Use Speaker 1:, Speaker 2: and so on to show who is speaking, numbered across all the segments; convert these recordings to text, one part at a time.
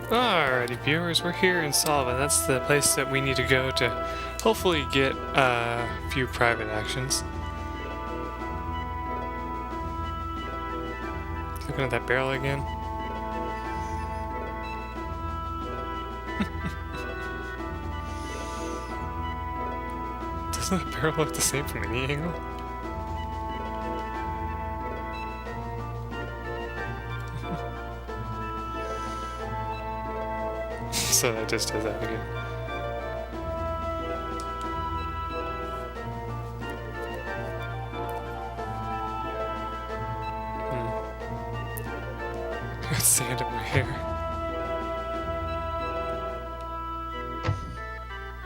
Speaker 1: Alrighty, viewers, we're here in Solva. That's the place that we need to go to hopefully get a few private actions. Looking at that barrel again. Doesn't that barrel look the same from any angle? So that just does that again. Got sand in my hair.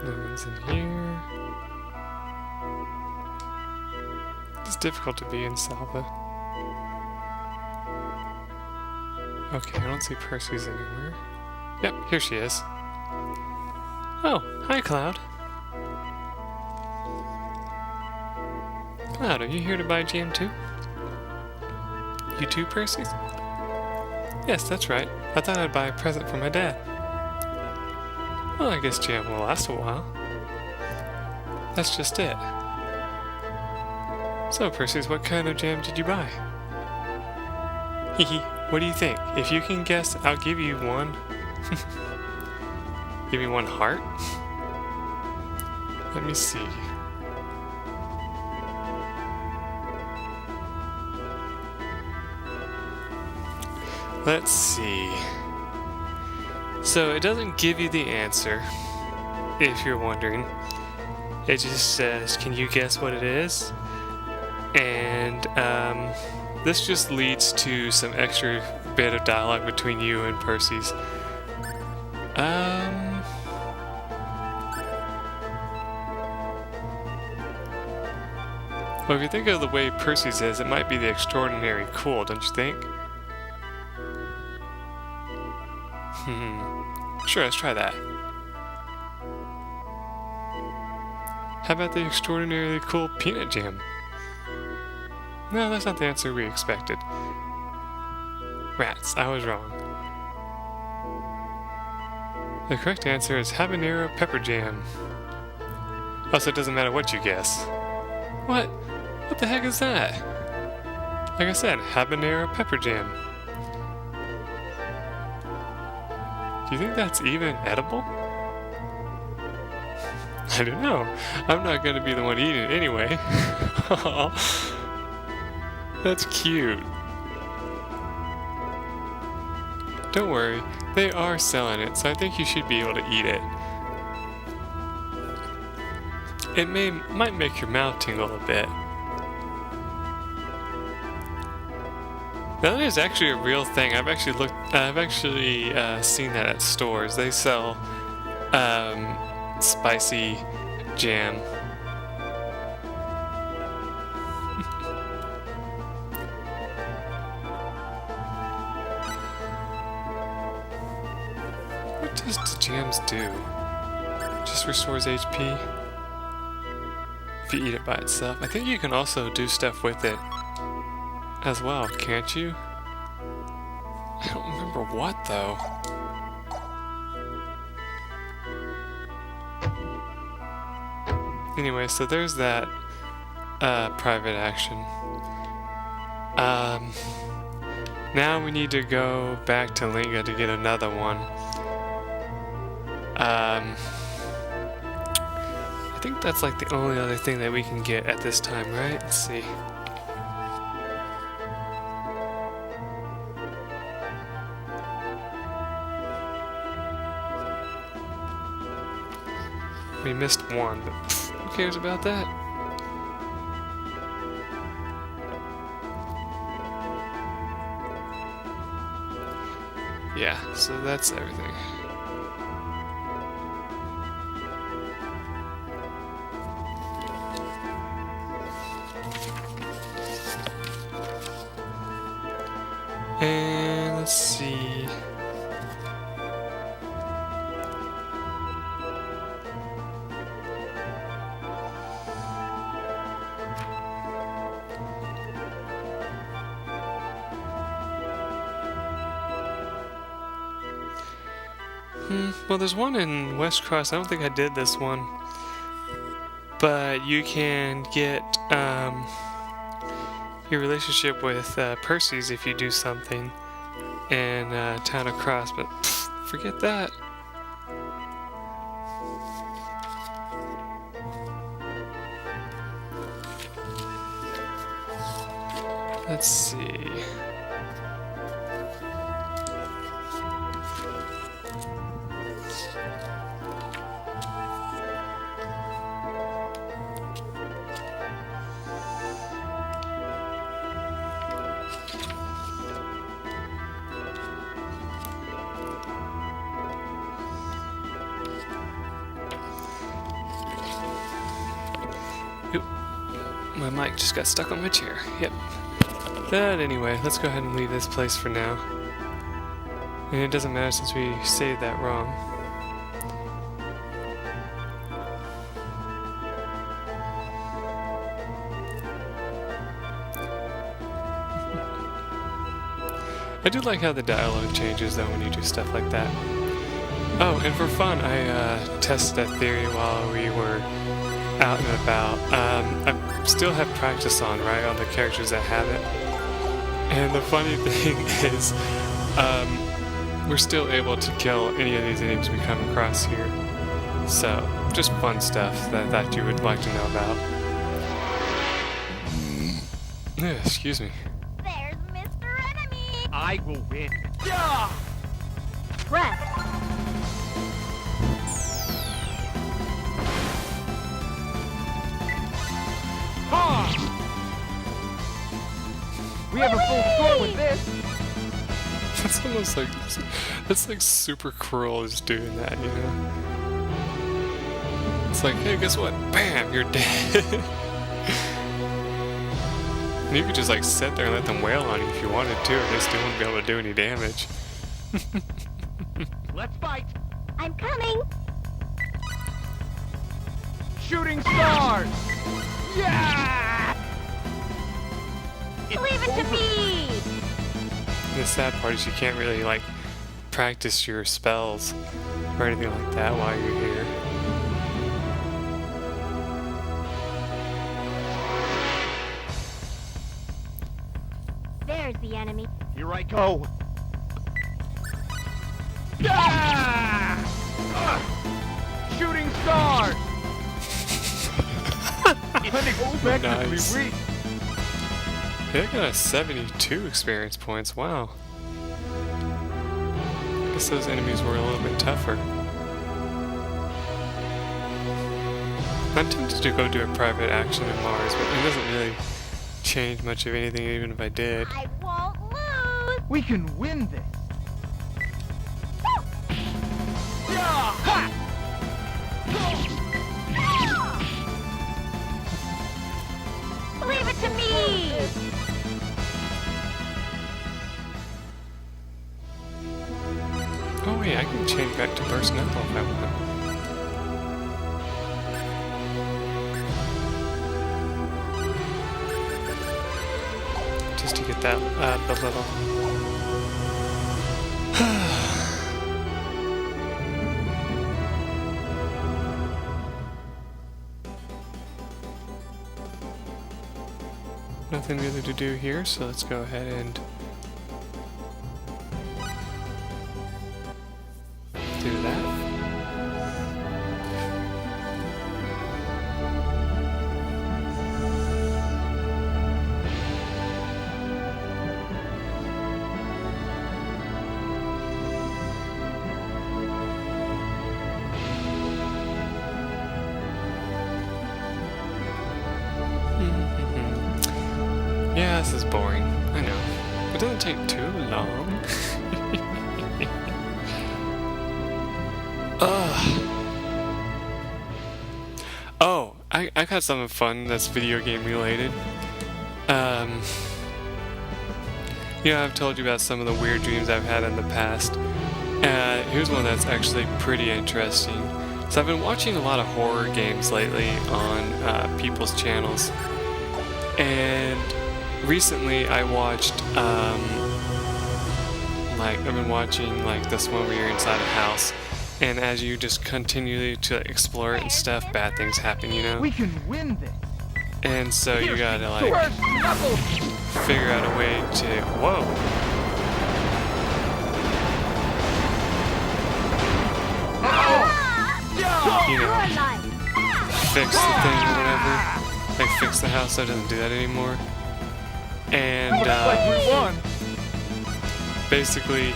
Speaker 1: No one's in here. It's difficult to be in Salva. Okay, I don't see Percy's anywhere. Yep, here she is. Oh, hi Cloud. Cloud, are you here to buy jam too? You too, Percy? Yes, that's right. I thought I'd buy a present for my dad. Well, I guess jam will last a while. That's just it. So, Perseus, what kind of jam did you buy? Hehe, what do you think? If you can guess, I'll give you one. Give me one heart? Let me see. Let's see. So it doesn't give you the answer, if you're wondering. It just says, can you guess what it is? And this just leads to some extra bit of dialogue between you and Percy's. Well, if you think of the way Percy's is, it might be the extraordinary cool, don't you think? Sure, let's try that. How about the extraordinarily cool peanut jam? No, that's not the answer we expected. Rats, I was wrong. The correct answer is habanero pepper jam. Oh, so it doesn't matter what you guess. What? What the heck is that? Like I said, habanero pepper jam. Do you think that's even edible? I don't know. I'm not going to be the one eating it anyway. That's cute. Don't worry, they are selling it, so I think you should be able to eat it. It might make your mouth tingle a bit. Now, that is actually a real thing. I've actually seen that at stores. They sell spicy jam. What does the jams do? Just restores HP if you eat it by itself. I think you can also do stuff with it as well, can't you? I don't remember what though. Anyway, so there's that private action. Now we need to go back to Linga to get another one. I think that's like the only other thing that we can get at this time, right? Let's see. We missed one, but who cares about that? Yeah, so that's everything. And let's see. Well, there's one in West Cross. I don't think I did this one. But you can get your relationship with Percy's if you do something in Town of Cross. But forget that. Let's see. Oop. My mic just got stuck on my chair. Yep. But anyway, let's go ahead and leave this place for now. And it doesn't matter since we saved that wrong. I do like how the dialogue changes though when you do stuff like that. Oh, and for fun, I tested that theory while we were out and about. I still have practice on, right, on the characters that have it. And the funny thing is, we're still able to kill any of these enemies we come across here. So, just fun stuff that you would like to know about. Yeah, excuse me.
Speaker 2: There's Mr. Enemy!
Speaker 3: I will win. Yeah!
Speaker 2: Press!
Speaker 3: Ha! We have a full score with this.
Speaker 1: That's almost like, that's like super cruel just doing that, you know? It's like, hey, guess what? Bam, you're dead. And you could just like sit there and let them wail on you if you wanted to, and they still wouldn't be able to do any damage.
Speaker 3: Let's fight.
Speaker 2: I'm coming!
Speaker 3: Shooting stars. Yeah! It's
Speaker 2: Leave it to
Speaker 3: over.
Speaker 2: me!
Speaker 1: And the sad part is you can't really like practice your spells or anything like that while you're here.
Speaker 2: There's the enemy.
Speaker 3: Here I go. Yeah! Shooting stars. Unexpectedly
Speaker 1: Nice.
Speaker 3: weak.
Speaker 1: They got a 72 experience points, wow. I guess those enemies were a little bit tougher. I'm tempted to go do a private action in Mars, but it doesn't really change much of anything even if I did.
Speaker 2: I won't lose!
Speaker 3: We can win this. Yeah! Ha!
Speaker 2: Leave it to me!
Speaker 1: Oh wait, I can change back to burst knuckle if I want. Just to get that the little. Nothing really to do here, so let's go ahead and do that. Yeah, this is boring. I know. It doesn't take too long. Oh, I got something fun that's video game related. I've told you about some of the weird dreams I've had in the past. Here's one that's actually pretty interesting. So I've been watching a lot of horror games lately on people's channels. And recently I watched, I've been watching like this one where you're inside a house and as you just continue to explore it and stuff, bad things happen, you know?
Speaker 3: We can win this.
Speaker 1: And so you gotta like
Speaker 3: First knuckle.
Speaker 1: figure out a way to, whoa, you know,
Speaker 2: Your life.
Speaker 1: fix the thing or whatever. Like fix the house so it doesn't do that anymore. And
Speaker 3: Like we won.
Speaker 1: basically,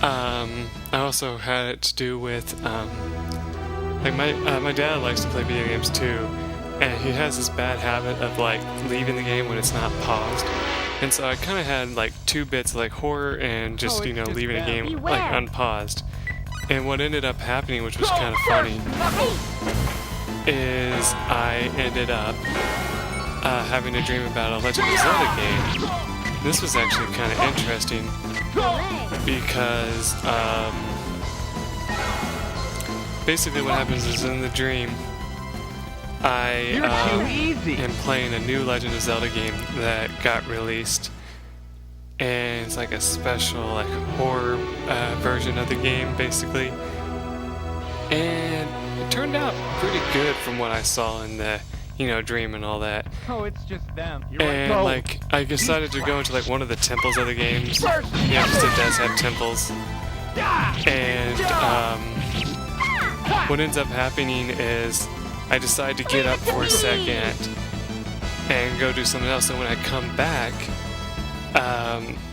Speaker 1: I also had it to do with, like my dad likes to play video games too, and he has this bad habit of like leaving the game when it's not paused. And so I kind of had like two bits, like horror and just, you know,
Speaker 3: it's
Speaker 1: leaving a
Speaker 3: just
Speaker 1: game
Speaker 2: Beware.
Speaker 1: like unpaused. And what ended up happening, which was kind of funny, is I ended up having a dream about a Legend of Zelda game. This was actually kind of interesting because basically what happens is in the dream I
Speaker 3: You're too easy.
Speaker 1: am playing a new Legend of Zelda game that got released, and it's like a special like horror version of the game basically, and it turned out pretty good from what I saw in the, you know, dream and all that.
Speaker 3: Oh, it's just them.
Speaker 1: And like I decided to go into like one of the temples of the games, yeah, because it does have temples. And what ends up happening is I decide to get up for a second and go do something else, and when I come back,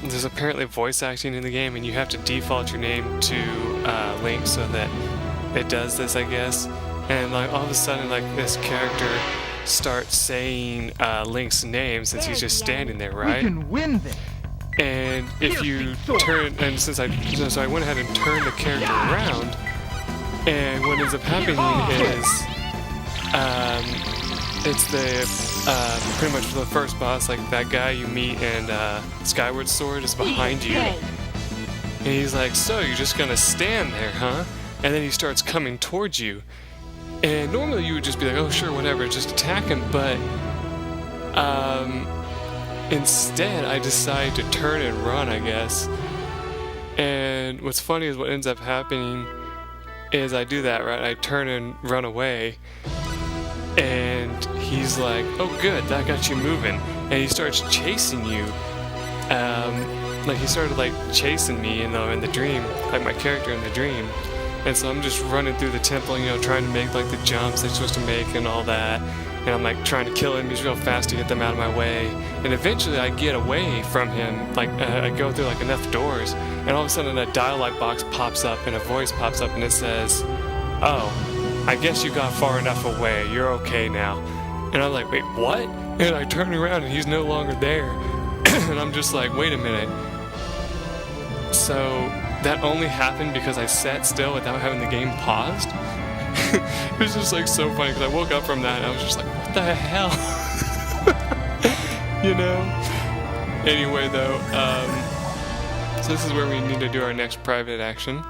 Speaker 1: there's apparently voice acting in the game, and you have to default your name to Link so that it does this, I guess. And like all of a sudden, like this character starts saying Link's name since he's just standing there,
Speaker 3: We
Speaker 1: right?
Speaker 3: can win this.
Speaker 1: And if you turn, and so I went ahead and turned the character around, and what ends up happening is, it's the, pretty much the first boss, like that guy you meet in Skyward Sword is behind you, and he's like, so you're just gonna stand there, huh? And then he starts coming towards you, and normally you would just be like, oh sure, whatever, just attack him, but, instead, I decide to turn and run, I guess. And what's funny is what ends up happening is I do that, right? I turn and run away. And he's like, oh good, that got you moving. And he starts chasing you. Like he started like chasing me, you know, in the dream, like my character in the dream. And so I'm just running through the temple, you know, trying to make like the jumps they're supposed to make and all that. And I'm like trying to kill enemies real fast to get them out of my way. And eventually I get away from him, like I go through like enough doors, and all of a sudden a dialogue box pops up and a voice pops up and it says, oh, I guess you got far enough away, you're okay now. And I'm like, wait, what? And I turn around and he's no longer there. And I'm just like, wait a minute. So that only happened because I sat still without having the game paused? It was just like so funny because I woke up from that and I was just like, what the hell? You know? Anyway though, so this is where we need to do our next private action.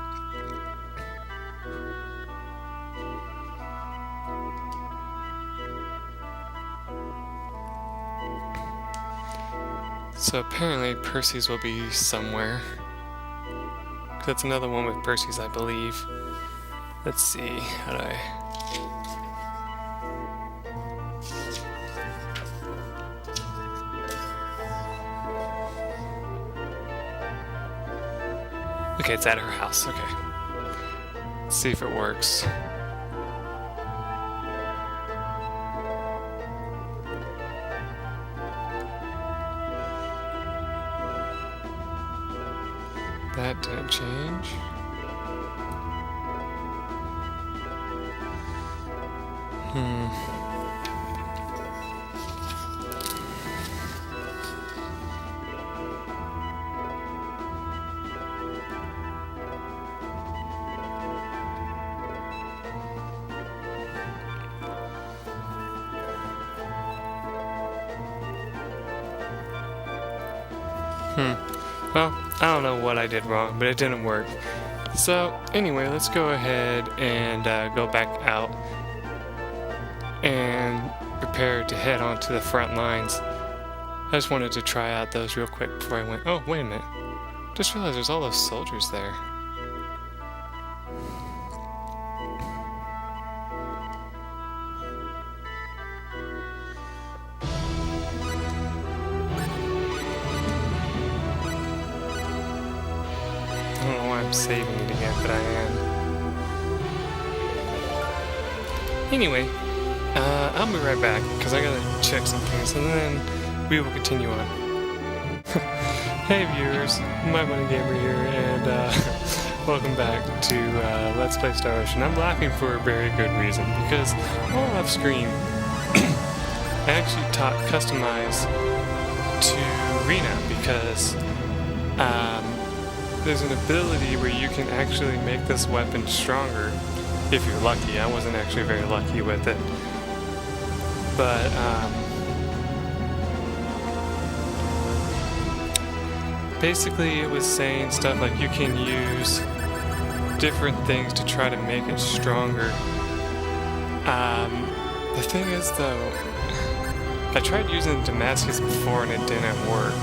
Speaker 1: So apparently Percy's will be somewhere. That's another one with Percy's, I believe. Let's see, how do I... Okay, it's at her house, okay. Let's see if it works. That didn't change. Well, I don't know what I did wrong, but it didn't work. So, anyway, let's go ahead and go back out and prepare to head on to the front lines. I just wanted to try out those real quick before I went. Oh, wait a minute. Just realized there's all those soldiers there. I'm saving it again, but I am. Anyway, I'll be right back, because I gotta check some things, and then we will continue on. Hey viewers, MikeMoneyGMR here, and welcome back to Let's Play Star Ocean. I'm laughing for a very good reason, because while off screen, I actually taught Customize to Rena, because there's an ability where you can actually make this weapon stronger, if you're lucky. I wasn't actually very lucky with it. But, basically it was saying stuff like you can use different things to try to make it stronger. The thing is though, I tried using Damascus before and it didn't work.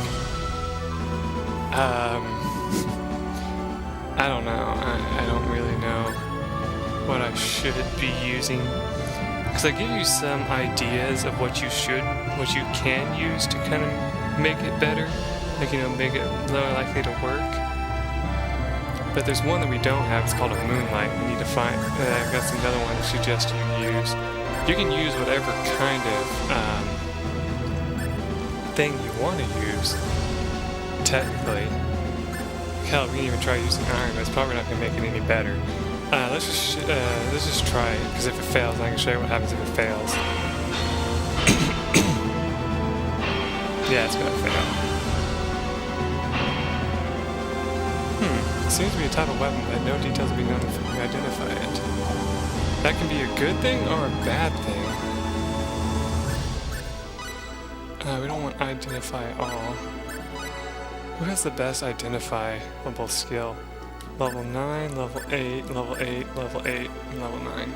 Speaker 1: I don't know. I don't really know what I should be using. Because I give you some ideas of what you can use to kind of make it better. Like, you know, make it more likely to work. But there's one that we don't have. It's called a moonlight. We need to find. That's another one I suggest you use. You can use whatever kind of thing you want to use. Technically, hell, we can even try using iron, but it's probably not going to make it any better. Let's just try it. Because if it fails, I can show you what happens if it fails. Yeah, it's going to fail. Seems to be a type of weapon, but no details have been known to identify it. That can be a good thing or a bad thing. We don't want identify all. Who has the best identifiable skill? Level 9, level 8, level 8, level 8, and level 9.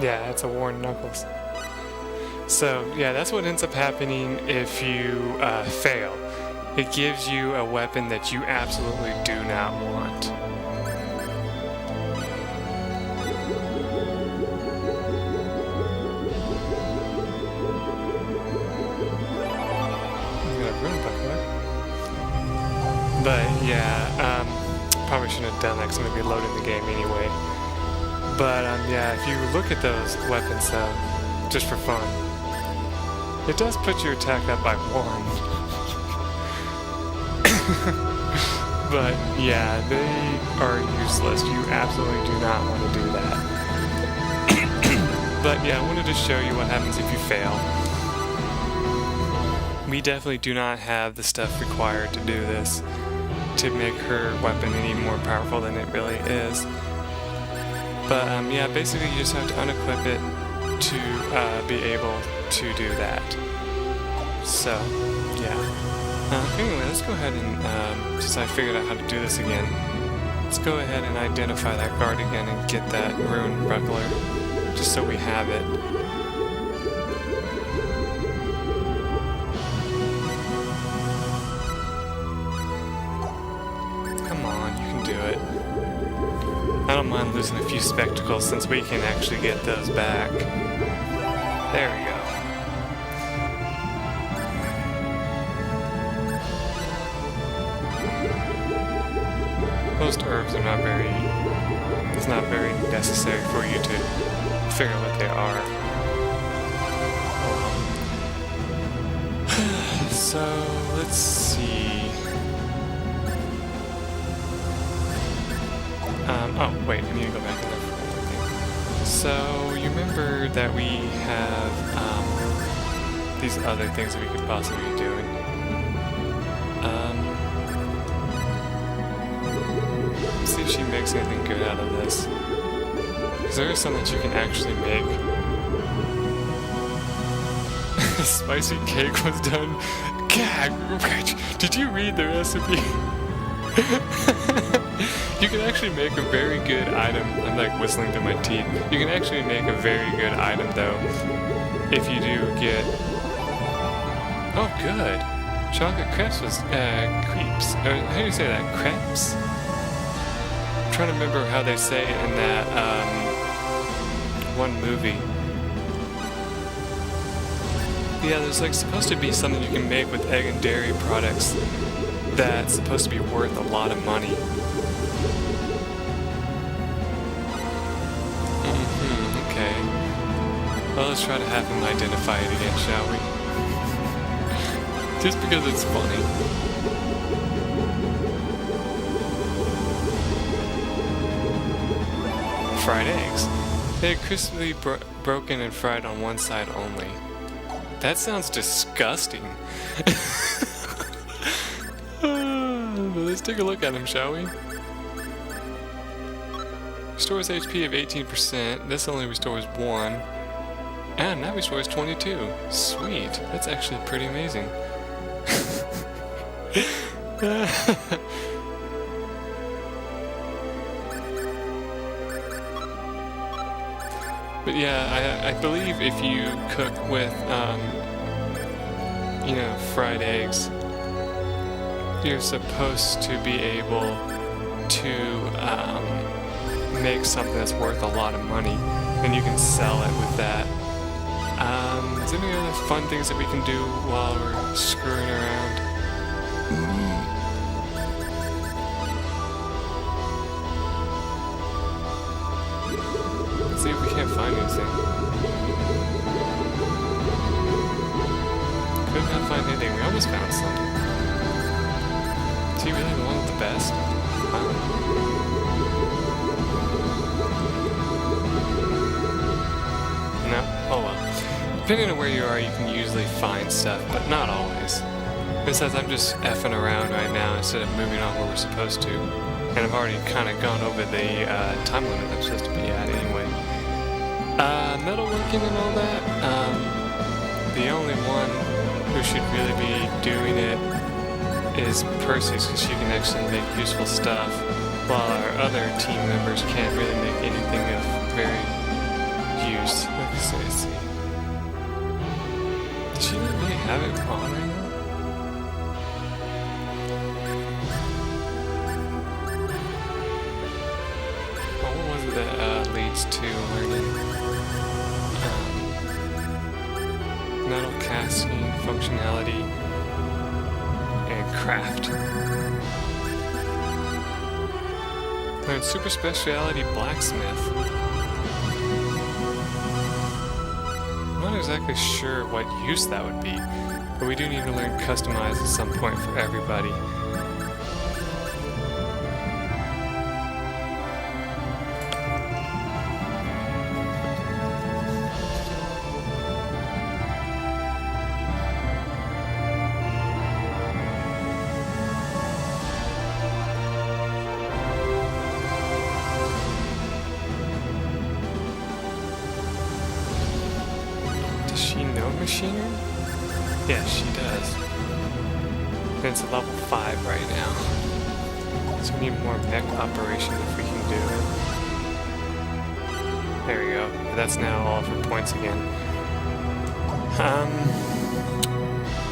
Speaker 1: Yeah, it's a worn knuckles. So, yeah, that's what ends up happening if you fail. It gives you a weapon that you absolutely do not want. But, yeah, probably shouldn't have done that because I'm going to be loading the game anyway. But, yeah, if you look at those weapons, though, just for fun, it does put your attack up by 1. But, yeah, they are useless. You absolutely do not want to do that. But, yeah, I wanted to show you what happens if you fail. We definitely do not have the stuff required to do this, to make her weapon any more powerful than it really is. But yeah, basically you just have to unequip it to be able to do that. So, yeah. Anyway, let's go ahead and, since I figured out how to do this again, let's go ahead and identify that guard again and get that rune buckler, just so we have it. Come on, you can do it. I don't mind losing a few spectacles since we can actually get those back. There we go. Most herbs are not very... It's not very necessary for you to figure out what they are. So, let's see... oh, wait, I need to go back to that for one thing. So, you remember that we have, these other things that we could possibly be doing. Let's see if she makes anything good out of this. Because there is something that you can actually make. Spicy cake was done. Gag! Did you read the recipe? You can actually make a very good item. I'm like whistling through my teeth. You can actually make a very good item though, if you do get... Oh, good. Chocolate crepes was, creeps. Or, how do you say that? Crepes? I'm trying to remember how they say it in that, one movie. Yeah, there's like supposed to be something you can make with egg and dairy products that's supposed to be worth a lot of money. Okay. Well, let's try to have him identify it again, shall we? Just because it's funny. Fried eggs. They are crisply broken and fried on one side only. That sounds disgusting. Let's take a look at him, shall we? Restores HP of 18%. This only restores 1. And now restores 22. Sweet. That's actually pretty amazing. But yeah, I believe if you cook with, you know, fried eggs, you're supposed to be able to make something that's worth a lot of money, and you can sell it with that. Is there any other fun things that we can do while we're screwing around? Let's see if we can't find anything. Could not find anything. We almost found something. Is he really the one with the best? Wow. No? Oh well. Depending on where you are, you can usually find stuff, but not always. Besides, I'm just effing around right now instead of moving on where we're supposed to. And I've already kind of gone over the time limit I'm supposed to be at anyway. Metalworking and all that, the only one who should really be doing it is Percy's, because she can actually make useful stuff, while our other team members can't really make anything of very use. Let's see. Does she not really have it on right now? Well, what was it that leads to learning? Metal casting, functionality, and craft. Learn super speciality blacksmith. I'm not exactly sure what use that would be, but we do need to learn customize at some point for everybody. Machinery? Yeah, she does. And it's a level 5 right now. So we need more mech operation if we can do it. There we go. That's now all of her points again.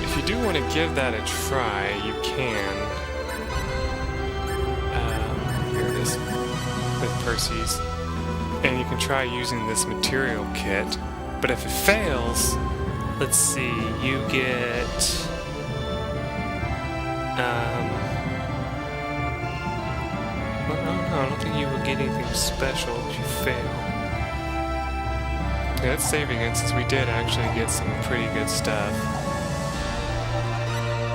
Speaker 1: If you do want to give that a try, you can. Here it is. With Percy's. And you can try using this material kit. But if it fails, let's see, you get, well, no, I don't think you will get anything special if you fail. Yeah, that's saving it, since we did actually get some pretty good stuff.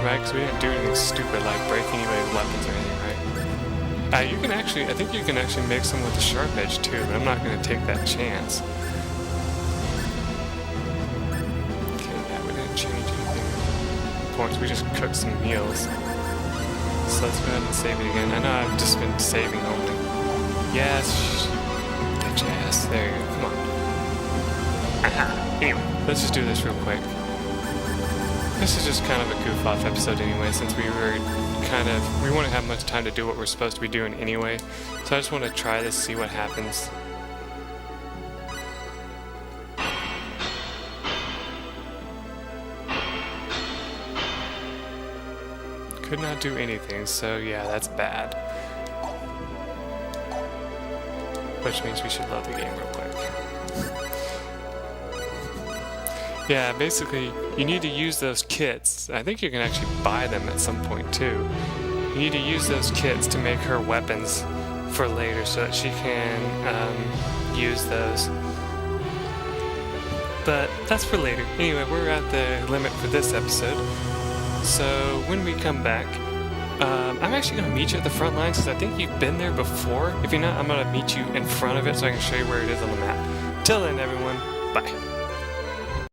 Speaker 1: Right, because we didn't do anything stupid like breaking anybody's weapons or anything, right? You can actually, I think you can actually make some with a sharp edge too, but I'm not going to take that chance. Points. We just cooked some meals. So let's go ahead and save it again. I know I've just been saving only. Yes, bitch ass. There you go. Come on. Aha. Anyway, let's just do this real quick. This is just kind of a goof off episode anyway, since we were we won't have much time to do what we're supposed to be doing anyway. So I just want to try this, see what happens. Could not do anything, so yeah, that's bad. Which means we should load the game real quick. Yeah, basically, you need to use those kits. I think you can actually buy them at some point too. You need to use those kits to make her weapons for later so that she can use those. But that's for later. Anyway, we're at the limit for this episode. So when we come back, I'm actually going to meet you at the front lines because I think you've been there before. If you're not, I'm going to meet you in front of it so I can show you where it is on the map. Till then, everyone, bye.